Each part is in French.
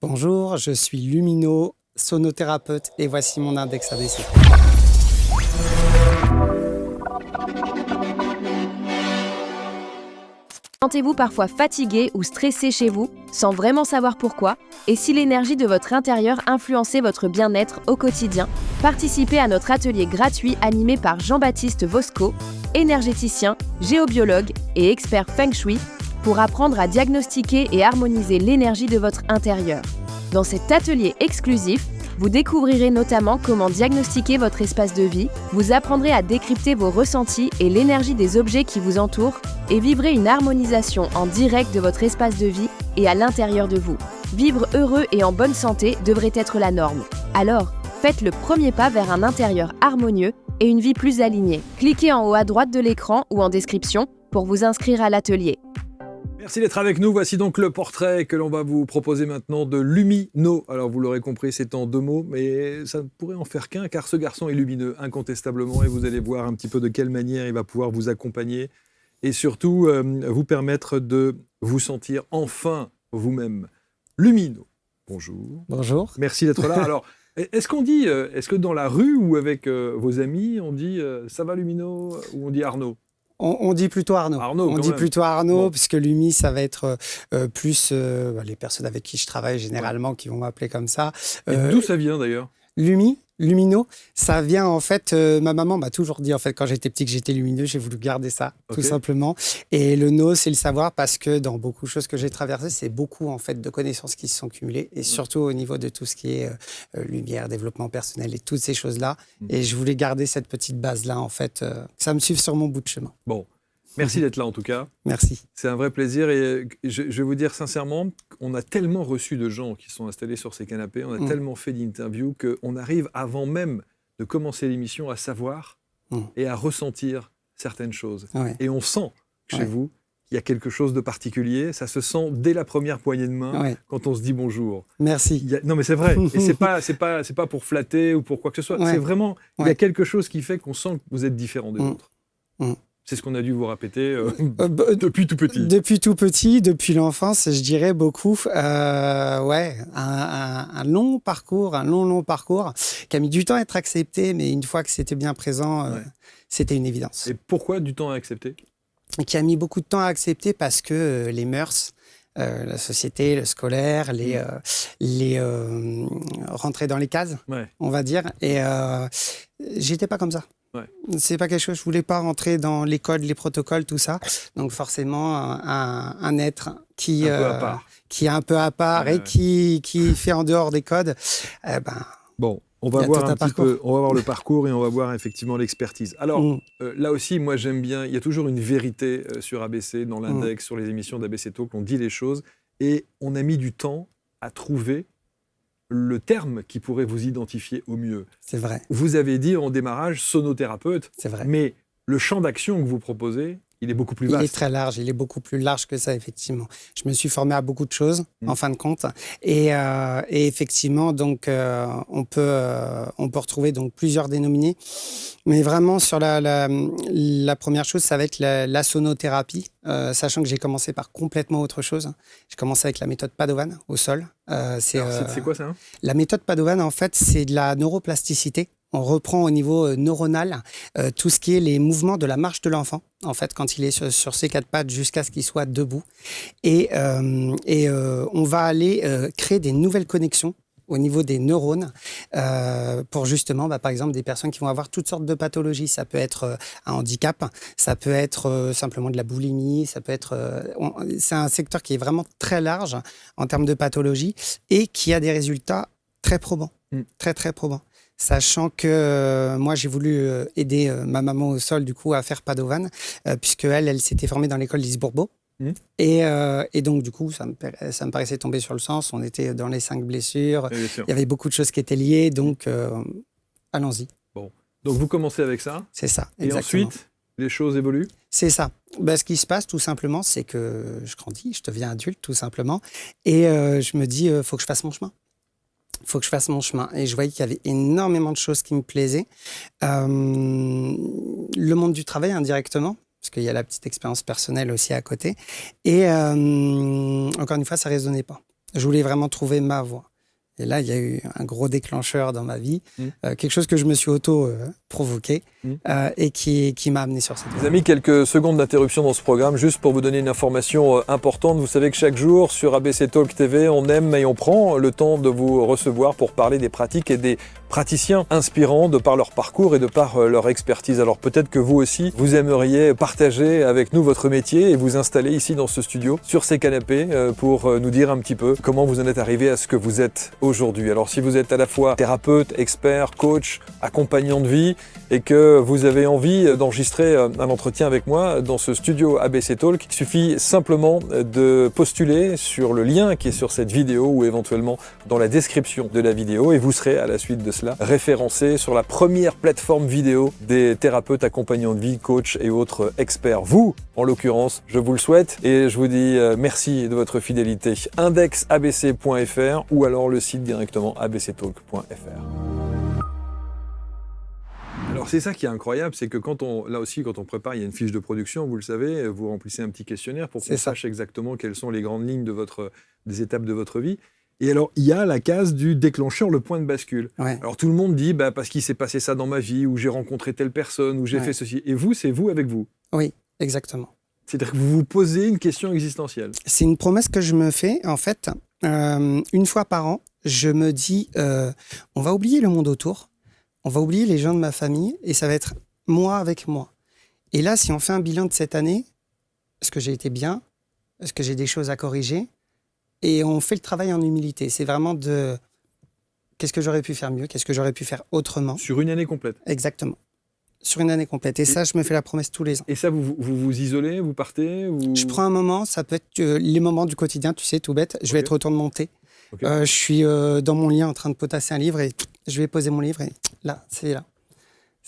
Bonjour, je suis Lumino, sonothérapeute et voici mon index ABC. Sentez-vous parfois fatigué ou stressé chez vous, sans vraiment savoir pourquoi, et si l'énergie de votre intérieur influençait votre bien-être au quotidien, participez à notre atelier gratuit animé par Jean-Baptiste Vosco, énergéticien, géobiologue et expert Feng Shui, pour apprendre à diagnostiquer et harmoniser l'énergie de votre intérieur. Dans cet atelier exclusif, vous découvrirez notamment comment diagnostiquer votre espace de vie, vous apprendrez à décrypter vos ressentis et l'énergie des objets qui vous entourent et vivrez une harmonisation en direct de votre espace de vie et à l'intérieur de vous. Vivre heureux et en bonne santé devrait être la norme. Alors, faites le premier pas vers un intérieur harmonieux et une vie plus alignée. Cliquez en haut à droite de l'écran ou en description pour vous inscrire à l'atelier. Merci d'être avec nous. Voici donc le portrait que l'on va vous proposer maintenant de Lumino. Alors vous l'aurez compris, c'est en 2 mots, mais ça ne pourrait en faire qu'un, car ce garçon est lumineux, incontestablement, et vous allez voir un petit peu de quelle manière il va pouvoir vous accompagner et surtout vous permettre de vous sentir enfin vous-même. Lumino, bonjour. Bonjour. Merci d'être là. Alors, est-ce que dans la rue ou avec vos amis, on dit ça va Lumino ou on dit Arnaud? On dit plutôt Arnaud. On dit plutôt Arnaud, bon. Puisque Lumi, ça va être plus les personnes avec qui je travaille généralement qui vont m'appeler comme ça. Et d'où ça vient d'ailleurs? Lumino, ça vient en fait, ma maman m'a toujours dit en fait quand j'étais petit que j'étais lumineux, j'ai voulu garder ça tout simplement. Et le no, c'est le savoir parce que dans beaucoup de choses que j'ai traversées, c'est beaucoup en fait de connaissances qui se sont cumulées et surtout au niveau de tout ce qui est lumière, développement personnel et toutes ces choses-là. Et je voulais garder cette petite base-là en fait, que ça me suive sur mon bout de chemin. Bon. Merci d'être là en tout cas. Merci. C'est un vrai plaisir et je vais vous dire sincèrement, on a tellement reçu de gens qui sont installés sur ces canapés, on a tellement fait d'interviews qu'on arrive avant même de commencer l'émission à savoir et à ressentir certaines choses. Et on sent chez vous qu'il y a quelque chose de particulier, ça se sent dès la première poignée de main quand on se dit bonjour. Merci. Non mais c'est vrai, et c'est pas pour flatter ou pour quoi que ce soit, c'est vraiment, il y a quelque chose qui fait qu'on sent que vous êtes différent des autres. C'est ce qu'on a dû vous répéter depuis tout petit. Depuis tout petit, depuis l'enfance, je dirais beaucoup. Un long parcours qui a mis du temps à être accepté, mais une fois que c'était bien présent, c'était une évidence. Et pourquoi du temps à accepter? Qui a mis beaucoup de temps à accepter parce que les mœurs, la société, le scolaire, les rentrer dans les cases, on va dire, et j'étais pas comme ça. C'est pas quelque chose, je voulais pas rentrer dans les codes, les protocoles, tout ça. Donc forcément, un être qui est un peu à part et qui fait en dehors des codes, bon, on va voir on va voir le parcours et on va voir effectivement l'expertise. Alors, là aussi, moi j'aime bien, il y a toujours une vérité sur ABC, dans l'index, sur les émissions d'ABC Talk, on dit les choses et on a mis du temps à trouver le terme qui pourrait vous identifier au mieux. C'est vrai. Vous avez dit en démarrage sonothérapeute. C'est vrai. Mais le champ d'action que vous proposez, il est beaucoup plus vaste. Il est très large, il est beaucoup plus large que ça, effectivement. Je me suis formé à beaucoup de choses, en fin de compte. Et effectivement, donc, on peut retrouver donc, plusieurs dénominés. Mais vraiment, sur la première chose, ça va être la sonothérapie, sachant que j'ai commencé par complètement autre chose. J'ai commencé avec la méthode Padovan, au sol. C'est quoi ça? La méthode Padovan, en fait, c'est de la neuroplasticité. On reprend au niveau neuronal tout ce qui est les mouvements de la marche de l'enfant, en fait, quand il est sur ses 4 pattes jusqu'à ce qu'il soit debout. Et on va aller créer des nouvelles connexions au niveau des neurones pour justement, par exemple, des personnes qui vont avoir toutes sortes de pathologies. Ça peut être un handicap, ça peut être simplement de la boulimie, ça peut être... c'est un secteur qui est vraiment très large en termes de pathologie et qui a des résultats très probants, très, très probants. Sachant que moi, j'ai voulu aider ma maman au sol, du coup, à faire Padovan, puisque elle s'était formée dans l'école Lise Bourbeau. Et donc, du coup, ça me paraissait tomber sur le sens. On était dans les 5 blessures. Il y avait beaucoup de choses qui étaient liées. Donc, allons-y. Bon. Donc, vous commencez avec ça. C'est ça, exactement. Et ensuite, les choses évoluent? C'est ça. Ce qui se passe, tout simplement, c'est que je grandis, je deviens adulte, tout simplement. Et je me dis, faut que je fasse mon chemin. Il faut que je fasse mon chemin. Et je voyais qu'il y avait énormément de choses qui me plaisaient. Le monde du travail, indirectement, parce qu'il y a la petite expérience personnelle aussi à côté. Et encore une fois, ça ne résonnait pas. Je voulais vraiment trouver ma voie. Et là, il y a eu un gros déclencheur dans ma vie, quelque chose que je me suis auto-provoqué et qui m'a amené sur cette voie. Les amis, quelques secondes d'interruption dans ce programme, juste pour vous donner une information importante. Vous savez que chaque jour, sur ABC Talk TV, on aime et on prend le temps de vous recevoir pour parler des pratiques et des praticiens inspirants de par leur parcours et de par leur expertise. Alors peut-être que vous aussi, vous aimeriez partager avec nous votre métier et vous installer ici dans ce studio, sur ces canapés, pour nous dire un petit peu comment vous en êtes arrivé à ce que vous êtes aujourd'hui. Alors si vous êtes à la fois thérapeute, expert, coach, accompagnant de vie et que vous avez envie d'enregistrer un entretien avec moi dans ce studio ABC Talk, il suffit simplement de postuler sur le lien qui est sur cette vidéo ou éventuellement dans la description de la vidéo et vous serez à la suite de cela référencé sur la première plateforme vidéo des thérapeutes accompagnants de vie, coachs et autres experts. Vous, en l'occurrence, je vous le souhaite et je vous dis merci de votre fidélité. Indexabc.fr ou alors le site directement abctalk.fr. Alors c'est ça qui est incroyable, c'est que quand on prépare, il y a une fiche de production, vous le savez, vous remplissez un petit questionnaire pour qu'on sache exactement quelles sont les grandes lignes des étapes de votre vie. Et alors, il y a la case du déclencheur, le point de bascule. Ouais. Alors tout le monde dit, parce qu'il s'est passé ça dans ma vie, ou j'ai rencontré telle personne, ou j'ai fait ceci. Et vous, c'est vous avec vous. Oui, exactement. C'est-à-dire que vous vous posez une question existentielle. C'est une promesse que je me fais, en fait. Une fois par an, je me dis, on va oublier le monde autour, on va oublier les gens de ma famille, et ça va être moi avec moi. Et là, si on fait un bilan de cette année, est-ce que j'ai été bien? Est-ce que j'ai des choses à corriger? Et on fait le travail en humilité. C'est vraiment de qu'est-ce que j'aurais pu faire mieux, qu'est-ce que j'aurais pu faire autrement. Sur une année complète. Exactement. Sur une année complète. Et ça, je me fais la promesse tous les ans. Et ça, vous isolez, vous partez Je prends un moment, ça peut être les moments du quotidien, tu sais, tout bête. Je vais être autour de mon thé. Je suis dans mon lit en train de potasser un livre et je vais poser mon livre et là, c'est là.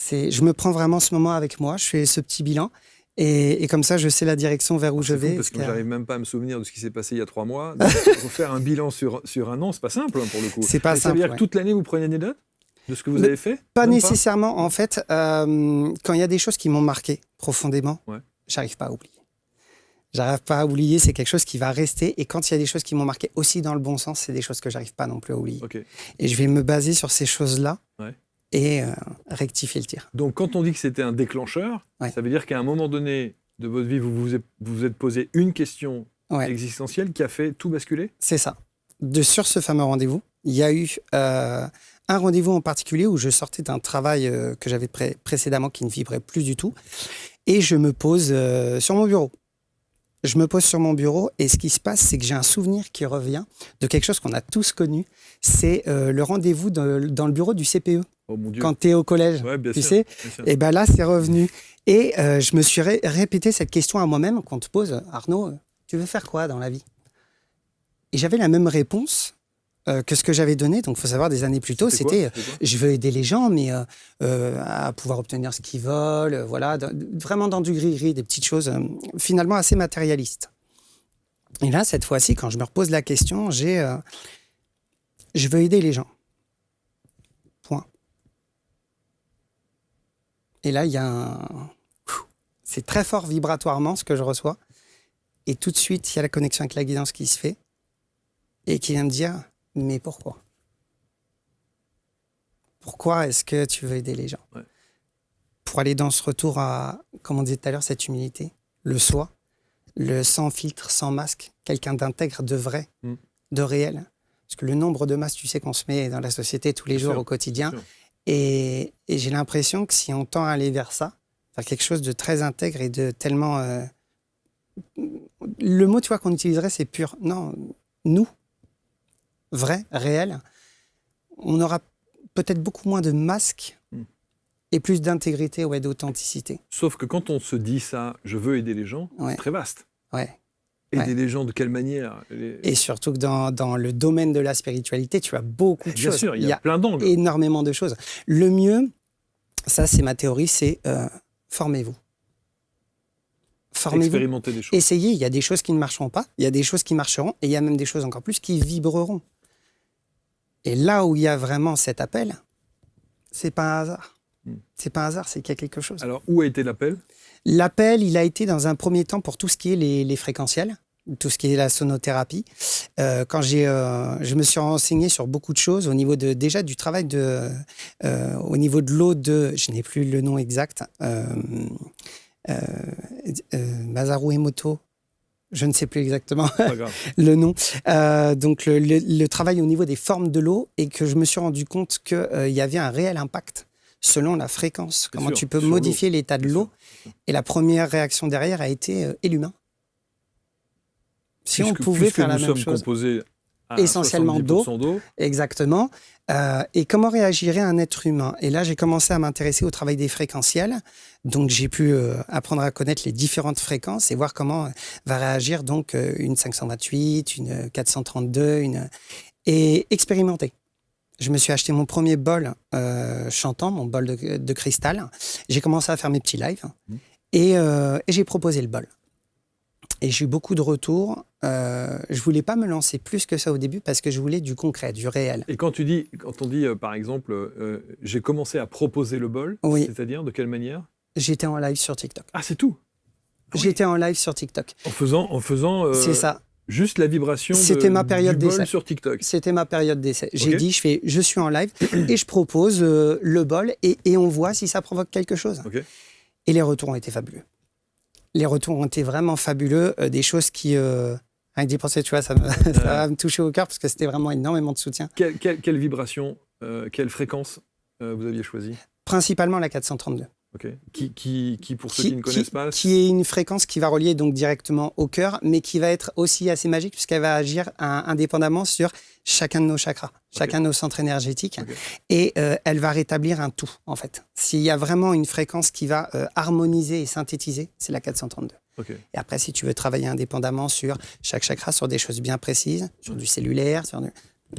Je me prends vraiment ce moment avec moi, je fais ce petit bilan. Et comme ça, je sais la direction vers où je vais. Parce que j'arrive même pas à me souvenir de ce qui s'est passé il y a 3 mois. Donc, faire un bilan sur un an, c'est pas simple pour le coup. C'est pas simple. Ça veut dire que toute l'année, vous prenez des notes de ce que vous avez fait? Pas nécessairement. En fait, quand il y a des choses qui m'ont marqué profondément, j'arrive pas à oublier. J'arrive pas à oublier, c'est quelque chose qui va rester. Et quand il y a des choses qui m'ont marqué aussi dans le bon sens, c'est des choses que j'arrive pas non plus à oublier. Et je vais me baser sur ces choses-là. Et rectifier le tir. Donc, quand on dit que c'était un déclencheur, ça veut dire qu'à un moment donné de votre vie, vous vous êtes posé une question existentielle qui a fait tout basculer? C'est ça. Sur ce fameux rendez-vous, il y a eu un rendez-vous en particulier où je sortais d'un travail que j'avais précédemment qui ne vibrait plus du tout. Et je me pose sur mon bureau. Je me pose sur mon bureau et ce qui se passe, c'est que j'ai un souvenir qui revient de quelque chose qu'on a tous connu. C'est le rendez-vous dans le bureau du CPE. Oh mon Dieu. Quand tu es au collège, tu sais. Et bien là, c'est revenu. Et je me suis répété cette question à moi-même qu'on te pose. Arnaud, tu veux faire quoi dans la vie? Et j'avais la même réponse que ce que j'avais donné. Donc, il faut savoir, des années plus tôt, c'était je veux aider les gens, mais à pouvoir obtenir ce qu'ils veulent. Voilà, vraiment dans du gris-gris, des petites choses finalement assez matérialistes. Et là, cette fois-ci, quand je me repose la question, je veux aider les gens. Point. Et là, il y a c'est très fort vibratoirement ce que je reçois. Et tout de suite, il y a la connexion avec la guidance qui se fait et qui vient me dire, mais pourquoi? Pourquoi est-ce que tu veux aider les gens? Pour aller dans ce retour à, comme on disait tout à l'heure, cette humilité, le soi, le sans filtre, sans masque, quelqu'un d'intègre, de vrai, de réel. Parce que le nombre de masques, tu sais, qu'on se met dans la société tous les jours au quotidien. Et j'ai l'impression que si on tend à aller vers ça, vers quelque chose de très intègre et de tellement... le mot, tu vois, qu'on utiliserait, c'est pur. Non, nous, vrai, réel, on aura peut-être beaucoup moins de masques et plus d'intégrité, d'authenticité. Sauf que quand on se dit ça, je veux aider les gens, c'est très vaste. Aider les gens de quelle manière? Et surtout que dans le domaine de la spiritualité, tu as beaucoup de choses. Bien sûr, il y a plein d'angles. Énormément de choses. Le mieux, ça c'est ma théorie, c'est formez-vous. Formez-vous. Expérimentez des choses. Essayez, il y a des choses qui ne marcheront pas, il y a des choses qui marcheront, et il y a même des choses encore plus qui vibreront. Et là où il y a vraiment cet appel, c'est pas un hasard. C'est pas un hasard, c'est qu'il y a quelque chose. Alors, où a été l'appel? L'appel, il a été dans un premier temps pour tout ce qui est les fréquentiels, tout ce qui est la sonothérapie. Je me suis renseigné sur beaucoup de choses au niveau déjà du travail au niveau de l'eau je n'ai plus le nom exact, Masaru Emoto. Je ne sais plus exactement le nom. Donc, le travail au niveau des formes de l'eau, et que je me suis rendu compte qu'il y avait un réel impact selon la fréquence. Comment tu peux modifier l'état de l'eau. Et la première réaction derrière a été et l'humain. Si on pouvait faire la même chose. Nous sommes composés essentiellement d'eau. 70% d'eau. Exactement. Et comment réagirait un être humain? Et là, j'ai commencé à m'intéresser au travail des fréquentiels. Donc, j'ai pu apprendre à connaître les différentes fréquences et voir comment va réagir donc une 528, une 432, et expérimenter. Je me suis acheté mon premier bol chantant, mon bol de cristal. J'ai commencé à faire mes petits lives et j'ai proposé le bol. Et j'ai eu beaucoup de retours. Je voulais pas me lancer plus que ça au début parce que je voulais du concret, du réel. Et quand on dit par exemple, j'ai commencé à proposer le bol, c'est-à-dire de quelle manière? J'étais en live sur TikTok. Ah, c'est tout? J'étais en live sur TikTok. En faisant c'est ça. Juste la vibration ma période du bol d'essai. sur TikTok. C'était ma période d'essai. J'ai dit, je suis en live et je propose le bol et on voit si ça provoque quelque chose. Et les retours ont été fabuleux. Les retours ont été vraiment fabuleux. Des choses qui, rien que d'y penser, tu vois, ça va me toucher au cœur parce que c'était vraiment énormément de soutien. Quelle vibration, quelle fréquence vous aviez choisi? Principalement la 432. Qui, pour ceux qui ne connaissent pas, qui est une fréquence qui va relier donc directement au cœur, mais qui va être aussi assez magique puisqu'elle va agir indépendamment sur chacun de nos chakras, chacun de nos centres énergétiques, et elle va rétablir un tout en fait. S'il y a vraiment une fréquence qui va harmoniser et synthétiser, c'est la 432. Et après, si tu veux travailler indépendamment sur chaque chakra, sur des choses bien précises, sur du cellulaire,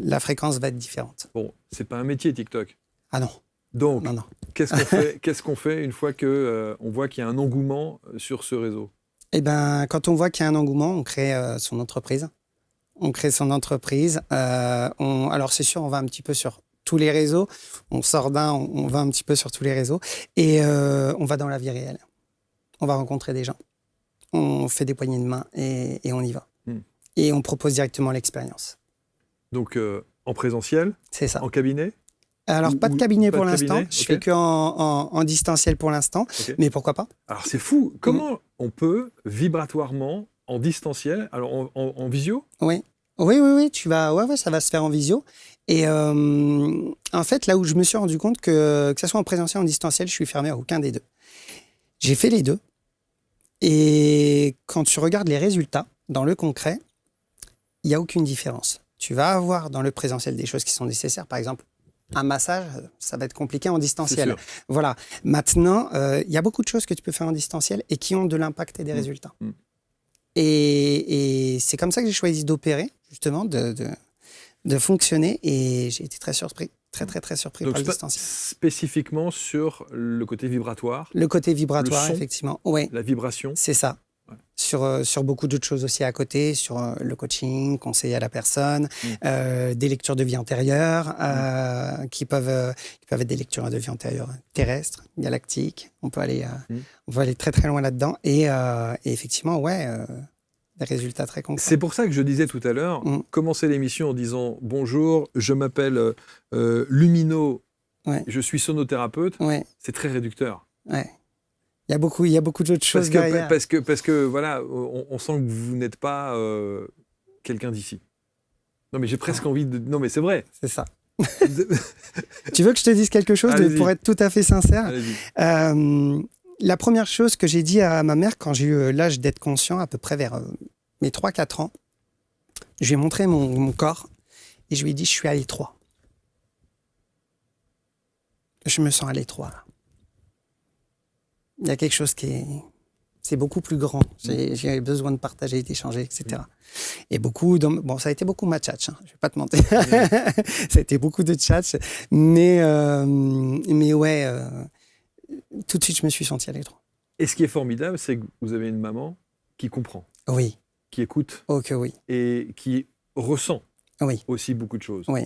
la fréquence va être différente. Bon, c'est pas un métier TikTok. Ah non. Donc, non. Qu'est-ce qu'on fait une fois qu'on voit qu'il y a un engouement sur ce réseau? Eh bien, quand on voit qu'il y a un engouement, on crée son entreprise. Alors, c'est sûr, on va un petit peu sur tous les réseaux. On sort d'un, on va un petit peu sur tous les réseaux. Et on va dans la vie réelle. On va rencontrer des gens. On fait des poignées de main et on y va. Et on propose directement l'expérience. Donc, en présentiel? C'est ça. En cabinet? Alors, pas de cabinet pour l'instant. Je fais qu'en distanciel pour l'instant. Mais pourquoi pas? Alors, c'est fou. Comment on peut vibratoirement, en distanciel, alors en visio? Oui, ça va se faire en visio. Et en fait, là où je me suis rendu compte que ce soit en présentiel ou en distanciel, je suis fermé à aucun des deux. J'ai fait les deux. Et quand tu regardes les résultats dans le concret, il n'y a aucune différence. Tu vas avoir dans le présentiel des choses qui sont nécessaires. Par exemple, un massage, ça va être compliqué en distanciel. Voilà. Maintenant, il y a beaucoup de choses que tu peux faire en distanciel et qui ont de l'impact et des résultats. Et c'est comme ça que j'ai choisi d'opérer, justement, de fonctionner. Et j'ai été très surpris, très surpris par le distanciel. Spécifiquement sur le côté vibratoire. Le côté vibratoire, le son, effectivement. Oui. La vibration. C'est ça. Sur beaucoup d'autres choses aussi à côté, sur le coaching, conseiller à la personne, des lectures de vie antérieure, qui peuvent être des lectures de vie antérieure terrestres, galactiques. On peut aller très très loin là-dedans. Et effectivement, des résultats très concrets. C'est pour ça que je disais tout à l'heure, commencer l'émission en disant « Bonjour, je m'appelle Lumino, je suis sonothérapeute », c'est très réducteur. Il y a beaucoup d'autres choses derrière. Parce que voilà, on sent que vous n'êtes pas quelqu'un d'ici. Non, mais j'ai presque envie de... Non, mais c'est vrai. C'est ça. Tu veux que je te dise quelque chose pour être tout à fait sincère? La première chose que j'ai dit à ma mère quand j'ai eu l'âge d'être conscient, à peu près vers mes 3-4 ans, je lui ai montré mon corps et je lui ai dit, je suis à l'étroit. Je me sens à l'étroit, là. Il y a quelque chose c'est beaucoup plus grand. J'ai besoin de partager, d'échanger, etc. Et ça a été beaucoup ma tchatch, je vais pas te mentir. Ça a été beaucoup de tchatch, mais tout de suite, je me suis senti à l'étroit. Et ce qui est formidable, c'est que vous avez une maman qui comprend. Oui. Qui écoute. Oh que oui. Et qui ressent aussi beaucoup de choses. Oui.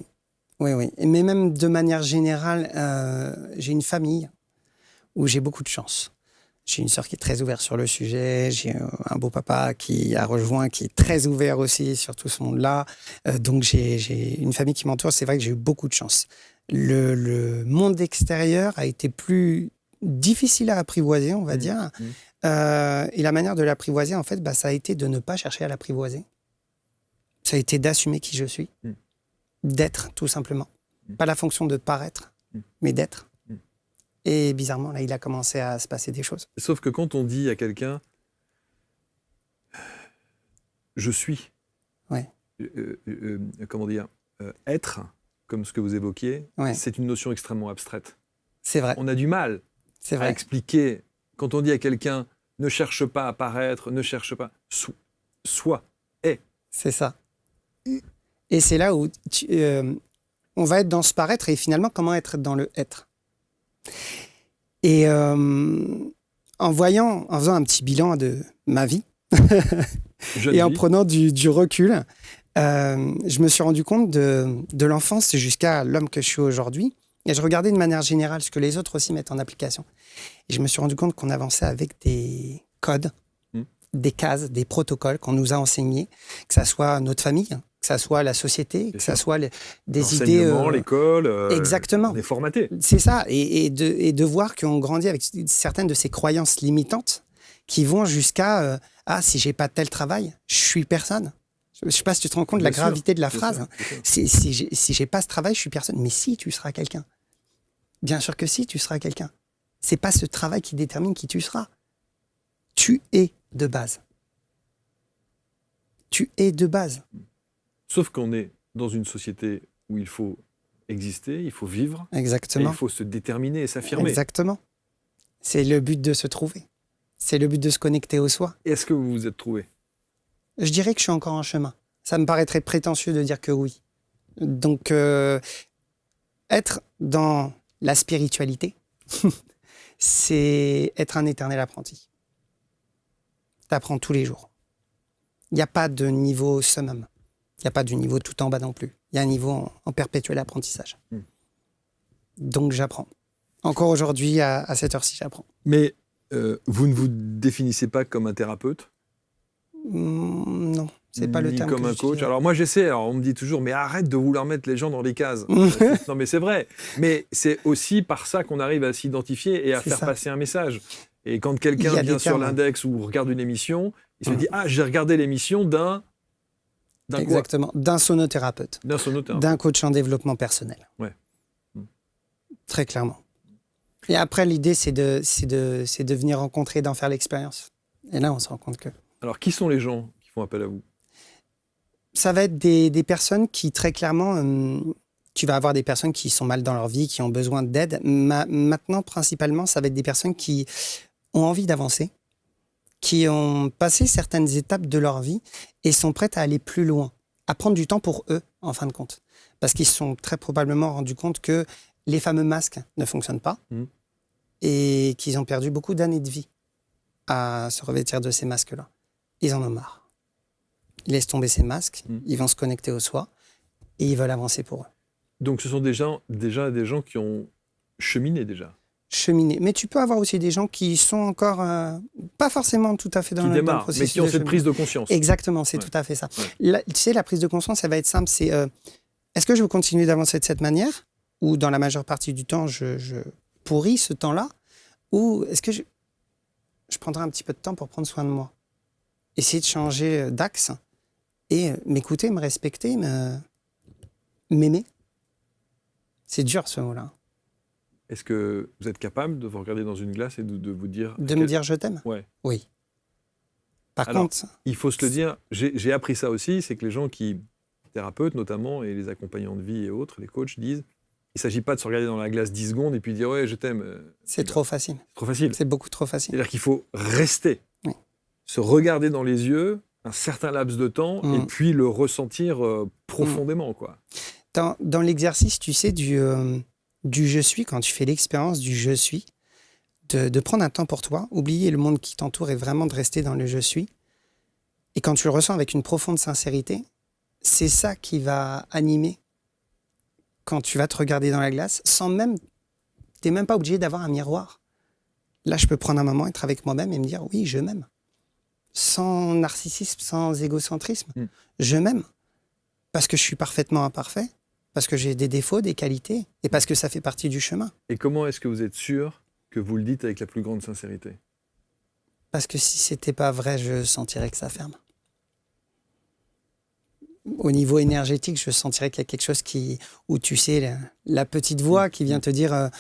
Mais même de manière générale, j'ai une famille où j'ai beaucoup de chance. J'ai une sœur qui est très ouverte sur le sujet. J'ai un beau papa qui a rejoint, qui est très ouvert aussi sur tout ce monde-là. Donc, j'ai une famille qui m'entoure. C'est vrai que j'ai eu beaucoup de chance. Le monde extérieur a été plus difficile à apprivoiser, on va dire. Et la manière de l'apprivoiser, en fait, ça a été de ne pas chercher à l'apprivoiser. Ça a été d'assumer qui je suis, d'être, tout simplement. Pas la fonction de paraître, mais d'être. Et bizarrement, là, il a commencé à se passer des choses. Sauf que quand on dit à quelqu'un « je suis Ouais. », comment dire, être, comme ce que vous évoquiez, Ouais. c'est une notion extrêmement abstraite. C'est vrai, On a du mal c'est à vrai. expliquer, quand on dit à quelqu'un « ne cherche pas à paraître, ne cherche pas, sois, est ». C'est ça. Et c'est là où on va être dans ce paraître et finalement, comment être dans le être. Et en faisant un petit bilan de ma vie Jeune et en vie. prenant du recul, je me suis rendu compte de l'enfance jusqu'à l'homme que je suis aujourd'hui. Et je regardais de manière générale ce que les autres aussi mettent en application. Et je me suis rendu compte qu'on avançait avec des codes, des cases, des protocoles qu'on nous a enseignés, que ça soit notre famille, que ça soit la société, que ça soit des idées... L'enseignement, l'école, exactement. on est formaté. C'est ça, et de voir qu'on grandit avec certaines de ces croyances limitantes qui vont jusqu'à si j'ai pas tel travail, je suis personne. Je sais pas si tu te rends compte de la Bien sûr, gravité de la bien phrase. sûr, bien sûr. Si j'ai pas ce travail, je suis personne. Mais si, tu seras quelqu'un. Bien sûr que si, tu seras quelqu'un. C'est pas ce travail qui détermine qui tu seras. Tu es de base. Tu es de base. Sauf qu'on est dans une société où il faut exister, il faut vivre, et Exactement. il faut se déterminer et s'affirmer. Exactement. C'est le but de se trouver. C'est le but de se connecter au soi. Est-ce que vous vous êtes trouvé? Je dirais que je suis encore en chemin. Ça me paraîtrait prétentieux de dire que oui. Donc, être dans la spiritualité, c'est être un éternel apprenti. Tu apprends tous les jours. Il n'y a pas de niveau summum. Il n'y a pas de niveau tout en bas non plus. Il y a un niveau en perpétuel apprentissage. Donc, j'apprends. Encore aujourd'hui, à cette heure-ci, j'apprends. Mais vous ne vous définissez pas comme un thérapeute? Non, c'est pas le ni terme comme que un coach. j'utilise. Alors moi j'essaie, alors on me dit toujours, mais arrête de vouloir mettre les gens dans les cases. Non mais c'est vrai, mais c'est aussi par ça qu'on arrive à s'identifier et à C'est faire ça. passer un message. Et quand Il y quelqu'un a vient des sur termes. l'index ou regarde une émission, il se dit, ah j'ai regardé l'émission d'un quoi? Exactement. D'un sonothérapeute. D'un sonoteur. D'un coach en développement personnel. Ouais. Très clairement. Et après, l'idée, c'est de venir rencontrer, d'en faire l'expérience. Et là, on se rend compte que Alors qui sont les gens qui font appel à vous? ça va être des personnes qui, très clairement, tu vas avoir des personnes qui sont mal dans leur vie, qui ont besoin d'aide. Maintenant, principalement, ça va être des personnes qui ont envie d'avancer, qui ont passé certaines étapes de leur vie et sont prêtes à aller plus loin, à prendre du temps pour eux, en fin de compte. Parce qu'ils se sont très probablement rendus compte que les fameux masques ne fonctionnent pas et qu'ils ont perdu beaucoup d'années de vie à se revêtir de ces masques-là. Ils en ont marre. Ils laissent tomber ces masques, ils vont se connecter au soi et ils veulent avancer pour eux. Donc ce sont déjà des gens qui ont cheminé déjà, Cheminer. Mais tu peux avoir aussi des gens qui sont encore pas forcément tout à fait dans qui le démarrent, mais processus qui ont de cette cheminement. prise de conscience. Exactement, c'est Ouais. tout à fait ça. Ouais. Tu sais, la prise de conscience, elle va être simple. C'est est-ce que je veux continuer d'avancer de cette manière ou dans la majeure partie du temps, je pourris ce temps-là, ou est-ce que je prendrai un petit peu de temps pour prendre soin de moi, essayer de changer d'axe et m'écouter, me respecter, m'aimer. C'est dur ce mot-là. Est-ce que vous êtes capable de vous regarder dans une glace et de vous dire... De me dire je t'aime. Ouais. Oui. Par Alors, contre, Il faut se le dire, j'ai appris ça aussi, c'est que les gens qui, thérapeutes notamment, et les accompagnants de vie et autres, les coachs disent, il ne s'agit pas de se regarder dans la glace 10 secondes et puis dire ouais, je t'aime. c'est trop facile. C'est trop facile. C'est beaucoup trop facile. C'est-à-dire qu'il faut rester, Oui. se regarder dans les yeux un certain laps de temps et puis le ressentir profondément, quoi. Dans l'exercice, tu sais, du je suis, quand tu fais l'expérience du je suis, de prendre un temps pour toi, oublier le monde qui t'entoure et vraiment de rester dans le je suis. Et quand tu le ressens avec une profonde sincérité, c'est ça qui va animer quand tu vas te regarder dans la glace, sans même... Tu n'es même pas obligé d'avoir un miroir. Là, je peux prendre un moment, être avec moi-même et me dire, oui, je m'aime. Sans narcissisme, sans égocentrisme, je m'aime. Parce que je suis parfaitement imparfait, parce que j'ai des défauts, des qualités, et parce que ça fait partie du chemin. Et comment est-ce que vous êtes sûr que vous le dites avec la plus grande sincérité? Parce que si c'était pas vrai, je sentirais que ça ferme. Au niveau énergétique, je sentirais qu'il y a quelque chose où tu sais, la petite voix qui vient te dire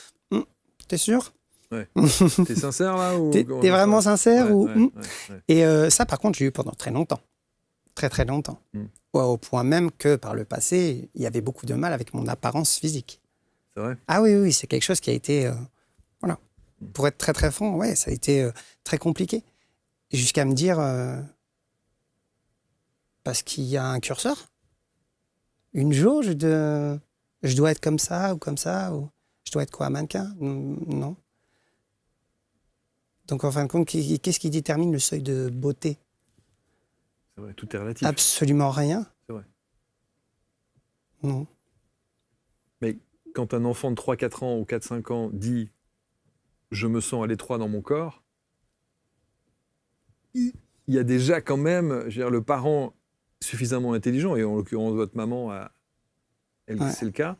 t'es sûr? Ouais. T'es sincère là ou T'es vraiment sincère ou ouais. Et ça, par contre, j'ai eu pendant très longtemps. Très, très longtemps. Ouais, au point même que, par le passé, il y avait beaucoup de mal avec mon apparence physique. C'est vrai? Ah oui, oui, c'est quelque chose qui a été... voilà. Pour être très, très franc, ouais, ça a été très compliqué. Jusqu'à me dire... parce qu'il y a un curseur, une jauge de... Je dois être comme ça, ou je dois être quoi, un mannequin? Non. Donc, en fin de compte, qu'est-ce qui détermine le seuil de beauté? C'est vrai, tout est relatif. Absolument rien. C'est vrai. Non. Mais quand un enfant de 3-4 ans ou 4-5 ans dit « je me sens à l'étroit dans mon corps », il y a déjà quand même, je veux dire, le parent suffisamment intelligent, et en l'occurrence votre maman, c'est le cas,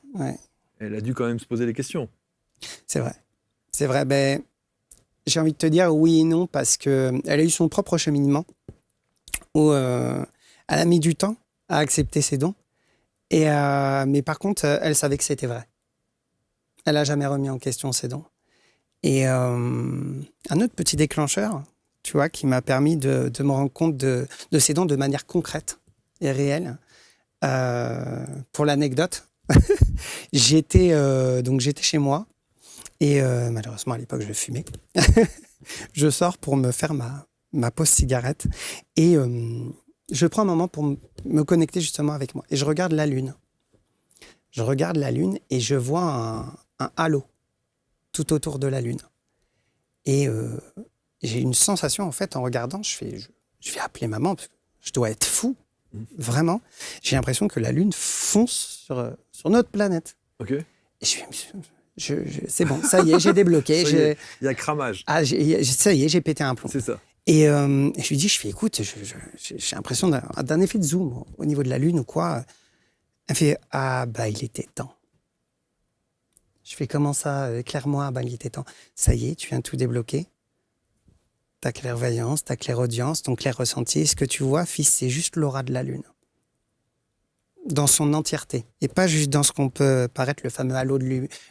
elle a dû quand même se poser des questions. C'est vrai. C'est vrai. Ben, j'ai envie de te dire oui et non, parce qu'elle a eu son propre cheminement où elle a mis du temps à accepter ses dons. Mais par contre, elle savait que c'était vrai. Elle n'a jamais remis en question ses dons. Et un autre petit déclencheur, tu vois, qui m'a permis de me rendre compte de ses dons de manière concrète et réelle. Pour l'anecdote, j'étais chez moi et malheureusement à l'époque je fumais. Je sors pour me faire ma pause cigarette et je prends un moment pour me connecter justement avec moi et je regarde la lune. Je regarde la lune et je vois un halo tout autour de la lune. Et j'ai une sensation en fait en regardant, je vais appeler maman parce que je dois être fou. Vraiment, j'ai l'impression que la Lune fonce sur notre planète. Ok. Et c'est bon, ça y est, j'ai débloqué. Il y a cramage. Ça y est, j'ai pété un plomb. C'est ça. Et je lui dis, écoute, j'ai l'impression d'un effet de zoom au niveau de la Lune ou quoi. Elle fait, ah bah il était temps. Je fais, comment ça, éclaire-moi, bah il était temps. Ça y est, tu viens tout débloquer. Ta clairvoyance, ta clairaudience, ton clair ressenti. Ce que tu vois, fils, c'est juste l'aura de la Lune. Dans son entièreté. Et pas juste dans ce qu'on peut paraître le fameux halo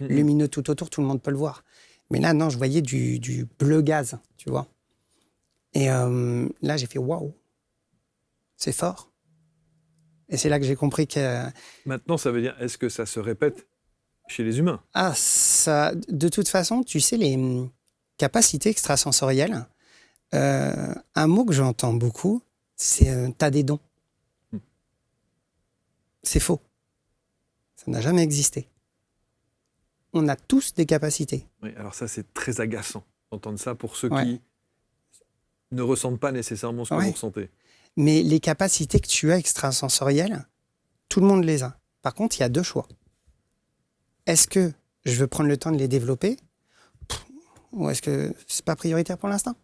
lumineux tout autour, tout le monde peut le voir. Mais là, non, je voyais du bleu gaz, tu vois. Et là, j'ai fait waouh, c'est fort. Et c'est là que j'ai compris que... Maintenant, ça veut dire, est-ce que ça se répète chez les humains? Ah, ça... De toute façon, tu sais, les capacités extrasensorielles, un mot que j'entends beaucoup, c'est t'as des dons. C'est faux. Ça n'a jamais existé. On a tous des capacités. Oui, alors ça, c'est très agaçant d'entendre ça pour ceux qui ne ressentent pas nécessairement ce que vous ressentez. Mais les capacités que tu as extrasensorielles, tout le monde les a. Par contre, il y a deux choix. Est-ce que je veux prendre le temps de les développer ou est-ce que c'est pas prioritaire pour l'instant?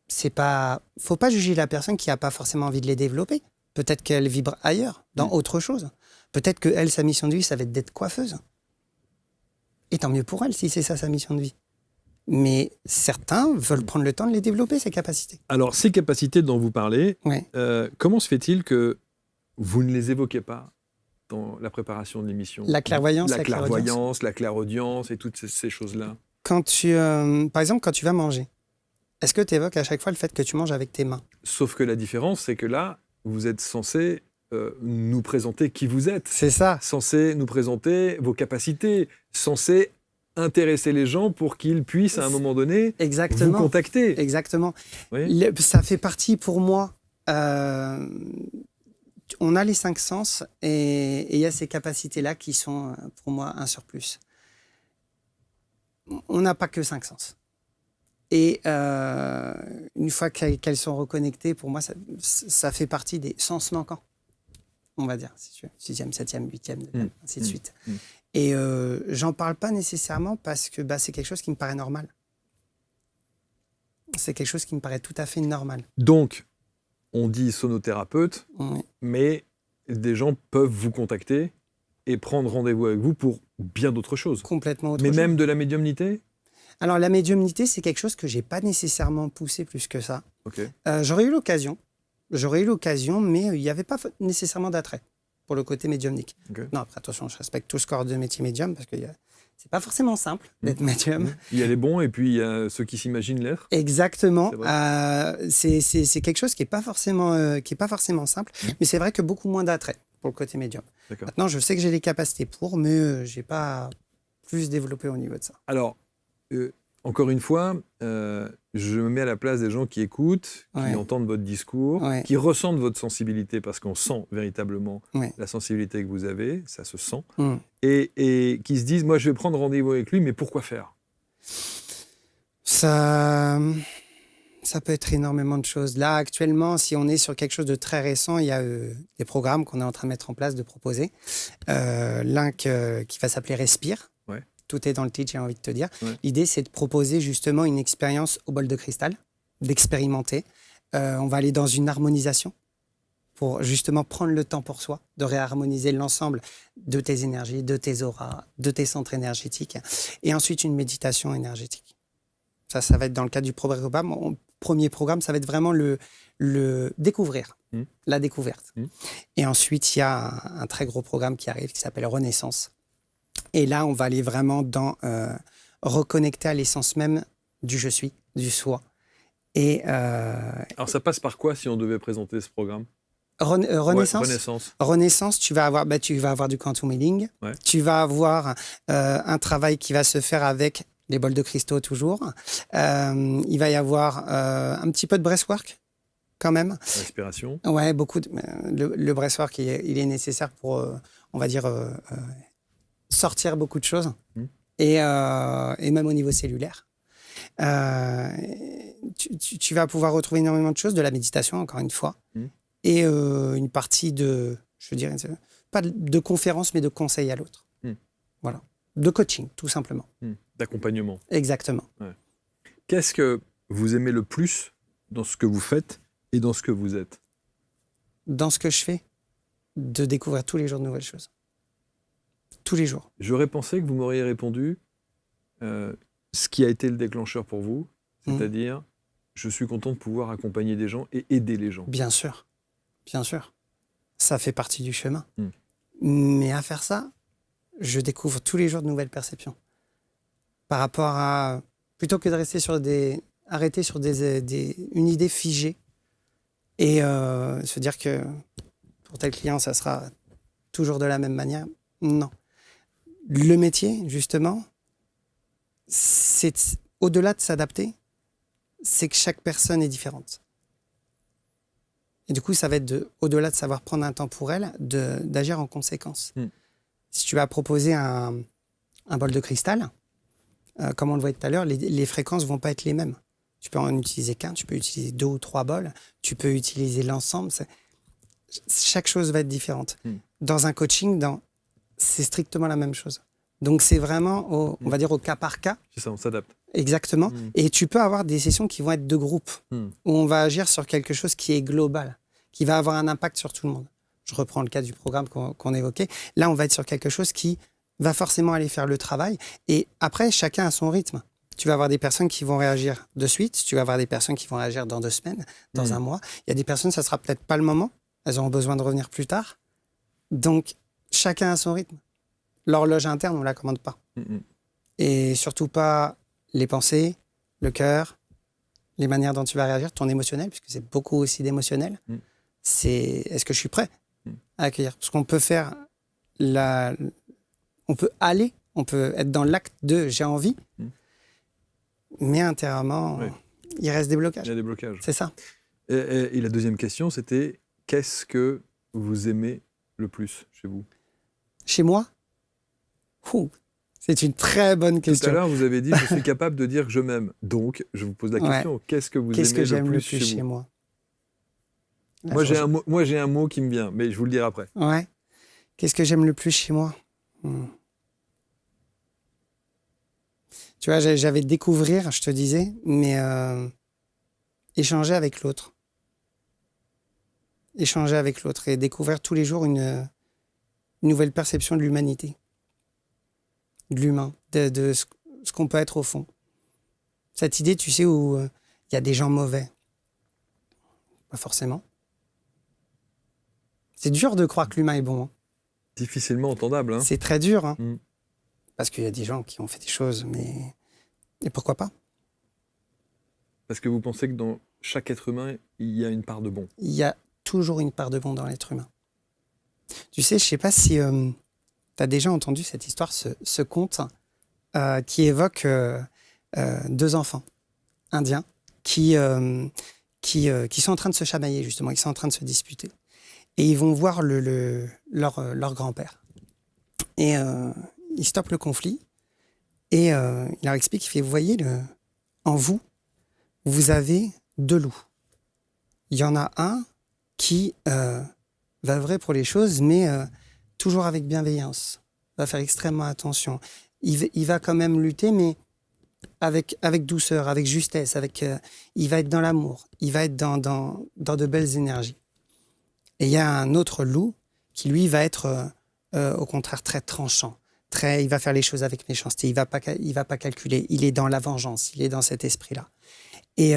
C'est pas... Faut pas juger la personne qui n'a pas forcément envie de les développer. Peut-être qu'elle vibre ailleurs, dans autre chose. Peut-être qu'elle, sa mission de vie, ça va être d'être coiffeuse. Et tant mieux pour elle si c'est ça sa mission de vie. Mais certains veulent prendre le temps de les développer, ces capacités. Alors, ces capacités dont vous parlez, comment se fait-il que vous ne les évoquez pas dans la préparation de l'émission? La clairvoyance, la clairaudience et toutes ces choses-là. Quand par exemple, quand tu vas manger, est-ce que tu évoques à chaque fois le fait que tu manges avec tes mains? Sauf que la différence, c'est que là, vous êtes censé nous présenter qui vous êtes. C'est ça. Censé nous présenter vos capacités, censé intéresser les gens pour qu'ils puissent, à un moment donné, vous contacter. Exactement. Oui. Ça fait partie, pour moi, on a les 5 sens et il y a ces capacités-là qui sont, pour moi, un surplus. On n'a pas que 5 sens. Et une fois qu'elles sont reconnectées, pour moi, ça fait partie des sens manquants, on va dire, si tu veux. 6e, 7e, 8e, 9e, ainsi de suite. Et j'en parle pas nécessairement parce que c'est quelque chose qui me paraît normal. C'est quelque chose qui me paraît tout à fait normal. Donc, on dit sonothérapeute, Oui, mais des gens peuvent vous contacter et prendre rendez-vous avec vous pour bien d'autres choses. complètement autre Mais chose. même de la médiumnité? Alors, la médiumnité, c'est quelque chose que j'ai pas nécessairement poussé plus que ça. Ok. J'aurais eu l'occasion, mais il n'y avait pas nécessairement d'attrait pour le côté médiumnique. Ok. Non, après, attention, je respecte tout ce corps de métier médium parce que c'est pas forcément simple d'être médium. Il y a les bons et puis il y a ceux qui s'imaginent l'être. Exactement. C'est C'est quelque chose qui est pas forcément simple, mais c'est vrai que beaucoup moins d'attrait pour le côté médium. D'accord. Maintenant, je sais que j'ai les capacités pour, mais j'ai pas plus développé au niveau de ça. Alors, encore une fois, je me mets à la place des gens qui écoutent, qui Ouais. entendent votre discours, Ouais. qui ressentent votre sensibilité parce qu'on sent véritablement Ouais. la sensibilité que vous avez, ça se sent, Mm. et qui se disent, moi je vais prendre rendez-vous avec lui, mais pourquoi faire? Ça peut être énormément de choses. Là, actuellement, si on est sur quelque chose de très récent, il y a des programmes qu'on est en train de mettre en place, de proposer. L'un qui va s'appeler Respire. Ouais. Tout est dans le titre, j'ai envie de te dire. Ouais. L'idée, c'est de proposer justement une expérience au bol de cristal, d'expérimenter. On va aller dans une harmonisation pour justement prendre le temps pour soi, de réharmoniser l'ensemble de tes énergies, de tes auras, de tes centres énergétiques. Et ensuite, une méditation énergétique. Ça va être dans le cadre du premier programme, ça va être vraiment le découvrir, la découverte. Et ensuite, il y a un très gros programme qui arrive qui s'appelle Renaissance. Et là, on va aller vraiment dans reconnecter à l'essence même du je suis, du soi. Et Alors ça passe par quoi si on devait présenter ce programme? Renaissance. Ouais, Renaissance. Renaissance, tu vas avoir du quantum healing. Ouais. Tu vas avoir un travail qui va se faire avec les bols de cristaux toujours. Il va y avoir un petit peu de breathwork quand même. Respiration. Ouais, beaucoup. Le breathwork, il est nécessaire pour, on va dire, sortir beaucoup de choses. Et même au niveau cellulaire. Tu vas pouvoir retrouver énormément de choses, de la méditation, encore une fois. Et une partie de, je dirais, pas de conférence, mais de conseil à l'autre. Voilà. De coaching, tout simplement. D'accompagnement. Exactement. Ouais. Qu'est-ce que vous aimez le plus dans ce que vous faites et dans ce que vous êtes? Dans ce que je fais, de découvrir tous les jours de nouvelles choses. Tous les jours. J'aurais pensé que vous m'auriez répondu ce qui a été le déclencheur pour vous, c'est-à-dire je suis content de pouvoir accompagner des gens et aider les gens. Bien sûr. Bien sûr. Ça fait partie du chemin. Mais à faire ça, je découvre tous les jours de nouvelles perceptions. Par rapport à... Plutôt que de rester sur arrêter sur une idée figée et se dire que pour tel client, ça sera toujours de la même manière. Non. Le métier, justement, c'est au-delà de s'adapter, c'est que chaque personne est différente. Et du coup, ça va être au-delà de savoir prendre un temps pour elle, d'agir en conséquence. Si tu vas proposer un bol de cristal, comme on le voyait tout à l'heure, les fréquences ne vont pas être les mêmes. Tu peux en utiliser qu'un, tu peux utiliser 2 ou 3 bols, tu peux utiliser l'ensemble. Chaque chose va être différente. Dans un coaching, c'est strictement la même chose. Donc, c'est vraiment, on va dire, au cas par cas. C'est ça, on s'adapte. Exactement. Et tu peux avoir des sessions qui vont être de groupe, où on va agir sur quelque chose qui est global, qui va avoir un impact sur tout le monde. Je reprends le cas du programme qu'on évoquait. Là, on va être sur quelque chose qui va forcément aller faire le travail. Et après, chacun a son rythme. Tu vas avoir des personnes qui vont réagir de suite. Tu vas avoir des personnes qui vont réagir dans 2 semaines, dans un mois. Il y a des personnes, ça ne sera peut-être pas le moment. Elles auront besoin de revenir plus tard. Donc, chacun a son rythme. L'horloge interne, on ne la commande pas. Et surtout pas les pensées, le cœur, les manières dont tu vas réagir, ton émotionnel, puisque c'est beaucoup aussi d'émotionnel. C'est est-ce que je suis prêt à accueillir? Parce qu'on peut faire on peut être dans l'acte de j'ai envie, mais intérieurement, il reste des blocages. Il y a des blocages. C'est ça. Et la deuxième question, c'était qu'est-ce que vous aimez le plus chez vous? Chez moi? C'est une très bonne question. Tout à l'heure, vous avez dit je suis capable de dire que je m'aime. Donc, je vous pose la question, qu'est-ce que vous aimez j'aime le plus chez vous? moi? Moi, j'ai un mot qui me vient, mais je vous le dirai après. Ouais. Qu'est-ce que j'aime le plus chez moi? Tu vois, j'avais découvrir, je te disais, mais échanger avec l'autre. Échanger avec l'autre et découvrir tous les jours une nouvelle perception de l'humanité, de l'humain, de ce qu'on peut être au fond. Cette idée, tu sais, où il y a des gens mauvais. Pas forcément. C'est dur de croire que l'humain est bon. Hein. Difficilement entendable. Hein. C'est très dur. Hein. Mm. Parce qu'il y a des gens qui ont fait des choses, mais... Et pourquoi pas? Parce que vous pensez que dans chaque être humain, il y a une part de bon. Il y a toujours une part de bon dans l'être humain. Tu sais, je ne sais pas si tu as déjà entendu cette histoire, ce conte qui évoque 2 enfants indiens qui sont en train de se chamailler, justement, qui sont en train de se disputer. Et ils vont voir leur grand-père. Et il stoppe le conflit et il leur explique, il fait, vous voyez, en vous, vous avez 2 loups. Il y en a un qui va œuvrer pour les choses, mais toujours avec bienveillance, va faire extrêmement attention. Il va quand même lutter, mais avec douceur, avec justesse, il va être dans l'amour, il va être dans de belles énergies. Et il y a un autre loup qui, lui, va être au contraire très tranchant. Il va faire les choses avec méchanceté, il va pas calculer, il est dans la vengeance, il est dans cet esprit-là. Et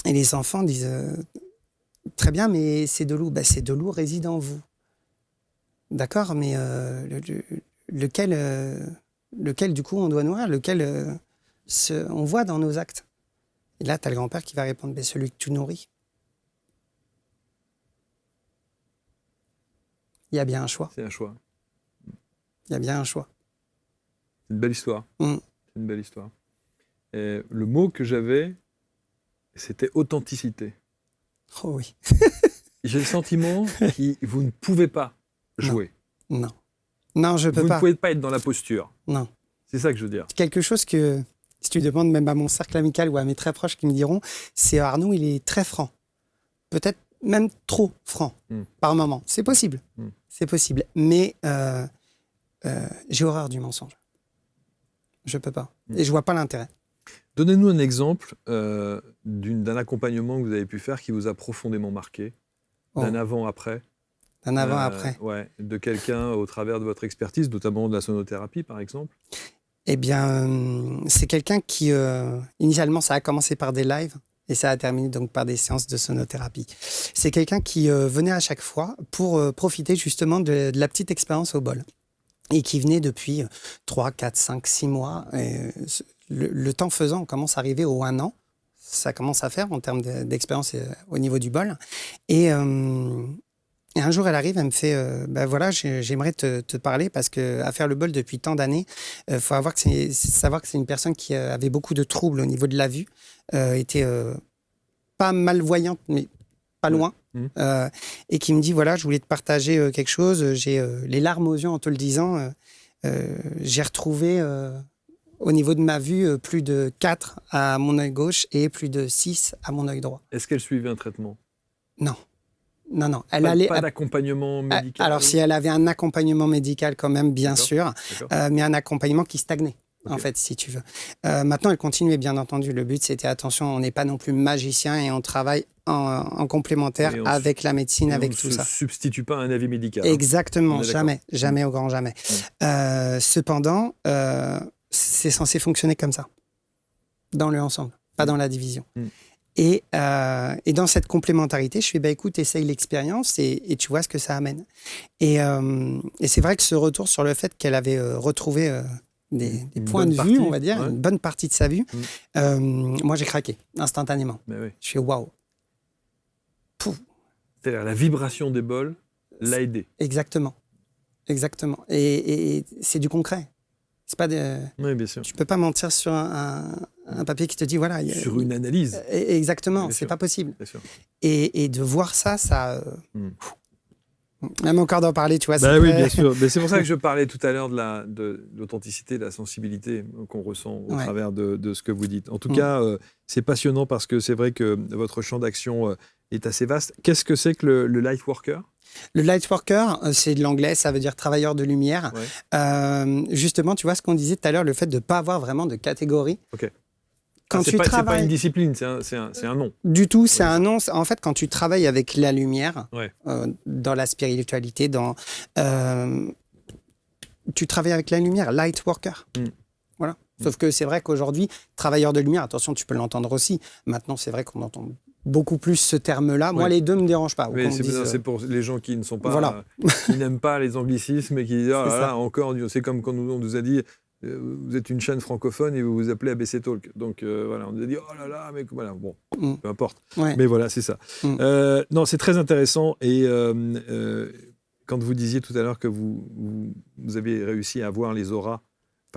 les enfants disent très bien, mais ces 2 loups, ces 2 loups résident en vous. D'accord, mais lequel du coup on doit nourrir, lequel on voit dans nos actes. Et là, tu as le grand-père qui va répondre, celui que tu nourris. Il y a bien un choix. C'est un choix. Il y a bien un choix. C'est une belle histoire. Mm. C'est une belle histoire. Et le mot que j'avais, c'était authenticité. Oh oui. J'ai le sentiment que vous ne pouvez pas jouer. Non. Non, je peux vous pas. Vous ne pouvez pas être dans la posture. Non. C'est ça que je veux dire. C'est quelque chose que, si tu demandes même à mon cercle amical ou à mes très proches qui me diront, c'est Arnaud, il est très franc. Peut-être même trop franc par moment. C'est possible. C'est possible. Mais j'ai horreur du mensonge. Je peux pas. Et je vois pas l'intérêt. Donnez-nous un exemple d'un accompagnement que vous avez pu faire qui vous a profondément marqué, d'un avant-après. D'un avant-après. Ouais, de quelqu'un au travers de votre expertise, notamment de la sonothérapie, par exemple. Eh bien, c'est quelqu'un qui, initialement, ça a commencé par des lives et ça a terminé donc par des séances de sonothérapie. C'est quelqu'un qui venait à chaque fois pour profiter justement de la petite expérience au bol. Et qui venait depuis 3, 4, 5, 6 mois. Et le temps faisant, on commence à arriver au 1 an. Ça commence à faire en termes d'expérience au niveau du bol. Et un jour, elle arrive, elle me fait voilà, j'aimerais te parler parce qu'à faire le bol depuis tant d'années, il faut savoir que c'est une personne qui avait beaucoup de troubles au niveau de la vue, était pas malvoyante, mais pas loin. Et qui me dit, voilà, je voulais te partager quelque chose. J'ai les larmes aux yeux en te le disant. J'ai retrouvé au niveau de ma vue plus de 4 à mon œil gauche et plus de 6 à mon œil droit. Est-ce qu'elle suivait un traitement? Non. Non. Pas d'accompagnement médical? Alors, si elle avait un accompagnement médical quand même, bien sûr, mais un accompagnement qui stagnait. En fait, si tu veux. Maintenant, elle continuait, bien entendu. Le but, c'était, attention, on n'est pas non plus magicien et on travaille en complémentaire avec la médecine, avec tout ça. On ne substitue pas un avis médical. Exactement, jamais au grand jamais. Cependant, c'est censé fonctionner comme ça, dans le ensemble, pas dans la division. Et dans cette complémentarité, je fais, écoute, essaye l'expérience et tu vois ce que ça amène. Et c'est vrai que ce retour sur le fait qu'elle avait retrouvé... des points de vue, on va dire, une bonne partie de sa vue. Moi, j'ai craqué instantanément. Oui. Je fais waouh. C'est-à-dire la vibration des bols l'a aidé. Exactement. Et c'est du concret. C'est pas oui, bien sûr. Tu peux pas mentir sur un papier qui te dit voilà. Sur une analyse. Exactement. C'est pas possible. Bien sûr. Et de voir ça. Même encore d'en parler, tu vois. Oui, bien sûr. Mais c'est pour ça que je parlais tout à l'heure de l'authenticité, de la sensibilité qu'on ressent au travers de ce que vous dites. En tout cas, c'est passionnant parce que c'est vrai que votre champ d'action est assez vaste. Qu'est-ce que c'est que le light worker? Le light worker, c'est de l'anglais, ça veut dire travailleur de lumière. Justement, tu vois ce qu'on disait tout à l'heure, le fait de ne pas avoir vraiment de catégorie. quand c'est tu pas travailles... une discipline, c'est un nom. Du tout, c'est un nom. En fait, quand tu travailles avec la lumière, Ouais. dans la spiritualité, tu travailles avec la lumière, light worker. Voilà. Sauf que c'est vrai qu'aujourd'hui, travailleur de lumière, attention, tu peux l'entendre aussi. Maintenant, c'est vrai qu'on entend beaucoup plus ce terme-là. Moi, les deux ne me dérangent pas. Mais c'est pour les gens qui ne sont pas, Voilà. qui n'aiment pas les anglicismes et qui disent C'est ça. encore, c'est comme quand on nous a dit vous êtes une chaîne francophone et vous vous appelez ABC Talk. Donc voilà, on nous a dit oh là là, mais voilà, bon, peu importe. Ouais. Mais voilà, c'est ça. Non, c'est très intéressant et quand vous disiez tout à l'heure que vous avez réussi à voir les auras,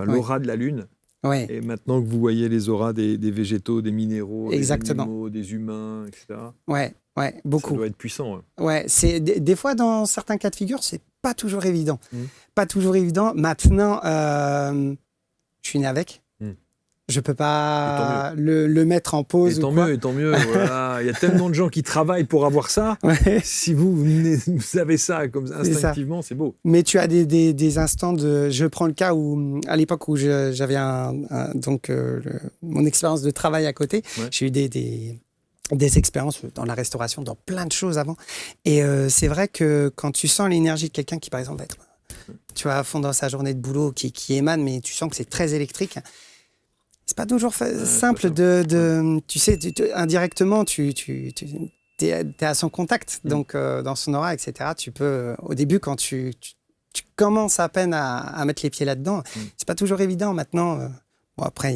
l'aura de la Lune. Ouais. Et maintenant que vous voyez les auras des végétaux, des minéraux, Exactement. des animaux, des humains, etc. Ouais, beaucoup. Ça doit être puissant. Hein. Ouais, c'est des fois dans certains cas de figure, c'est pas toujours évident. Pas toujours évident. Maintenant, je suis né avec. Je peux pas le mettre en pause. Et tant mieux. Voilà. Il y a tellement de gens qui travaillent pour avoir ça. Ouais. Si vous avez ça comme instinctivement, c'est beau. Mais tu as des instants de. Je prends le cas où, à l'époque où j'avais mon expérience de travail à côté, j'ai eu des expériences dans la restauration, dans plein de choses avant. Et c'est vrai que quand tu sens l'énergie de quelqu'un qui, par exemple, va être à fond dans sa journée de boulot, qui émane, mais tu sens que c'est très électrique. C'est pas toujours simple tu sais, indirectement, tu es à son contact, donc dans son aura, etc. Tu peux, au début, quand tu commences à peine à mettre les pieds là-dedans, c'est pas toujours évident. Maintenant, après,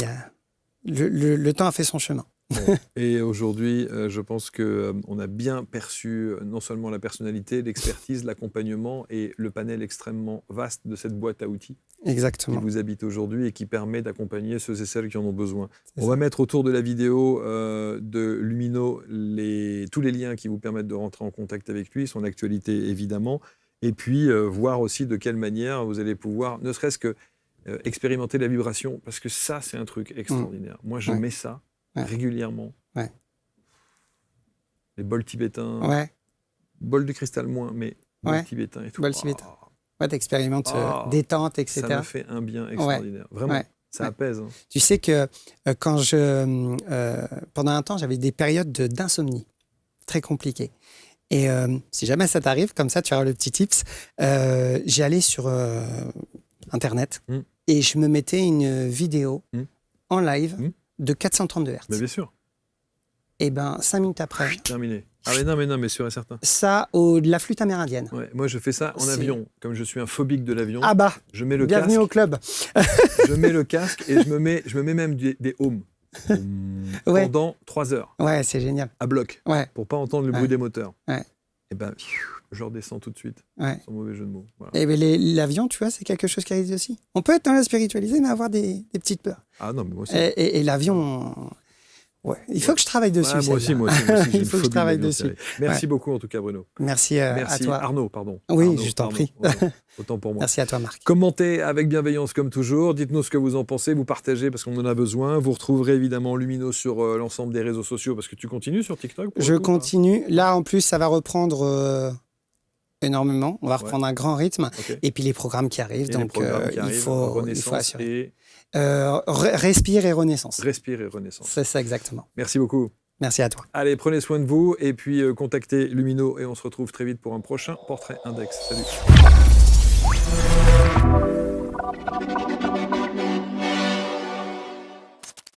le temps a fait son chemin. Bon. Et aujourd'hui, je pense qu'on a bien perçu non seulement la personnalité, l'expertise, l'accompagnement et le panel extrêmement vaste de cette boîte à outils. Exactement. Qui vous habite aujourd'hui et qui permet d'accompagner ceux et celles qui en ont besoin. On va mettre autour de la vidéo de Lumino tous les liens qui vous permettent de rentrer en contact avec lui, son actualité évidemment, et puis voir aussi de quelle manière vous allez pouvoir, ne serait-ce que expérimenter la vibration, parce que ça, c'est un truc extraordinaire. Moi, je mets ça régulièrement. Ouais. Les bols tibétains, bols de cristal moins, mais bols tibétains et tout. Bols tibétains. T'expérimentes détente, etc. Ça me fait un bien extraordinaire. Vraiment, ça apaise. Hein. Tu sais que quand pendant un temps, j'avais des périodes d'insomnie très compliquées. Et si jamais ça t'arrive, comme ça, tu auras le petit tips. J'allais sur Internet et je me mettais une vidéo en live de 432 Hz. Mais bien sûr. Et 5 minutes après... Terminé. Ah mais non, mais sûr et certain. Ça, de la flûte amérindienne. Ouais, moi, je fais ça en avion. Comme je suis un phobique de l'avion, je mets le bienvenue casque. Au club. Je mets le casque et je me mets même des ohms pendant 3 heures. Ouais, c'est génial. À bloc, pour pas entendre le bruit des moteurs. Ouais. Et je redescends tout de suite, sans mauvais jeu de mots. Voilà. Et l'avion, tu vois, c'est quelque chose qui arrive aussi. On peut être dans la spiritualité, mais avoir des petites peurs. Ah non, mais moi aussi. Et l'avion... il faut que je travaille dessus. Moi aussi, il faut que je travaille dessus. Merci beaucoup en tout cas, Bruno. Merci à toi. Arnaud, pardon. Oui, Arnaud, je t'en prie. Autant pour moi. Merci à toi, Marc. Commentez avec bienveillance comme toujours. Dites-nous ce que vous en pensez. Vous partagez parce qu'on en a besoin. Vous retrouverez évidemment Lumino sur l'ensemble des réseaux sociaux parce que tu continues sur TikTok. Je continue. Là, en plus, ça va reprendre énormément. On va reprendre un grand rythme. Okay. Et puis les programmes qui arrivent. Donc, il faut assurer. Respire et renaissance. Respire et renaissance. C'est ça exactement. Merci beaucoup. Merci à toi. Allez, prenez soin de vous et puis contactez Lumino et on se retrouve très vite pour un prochain Portrait Index. Salut.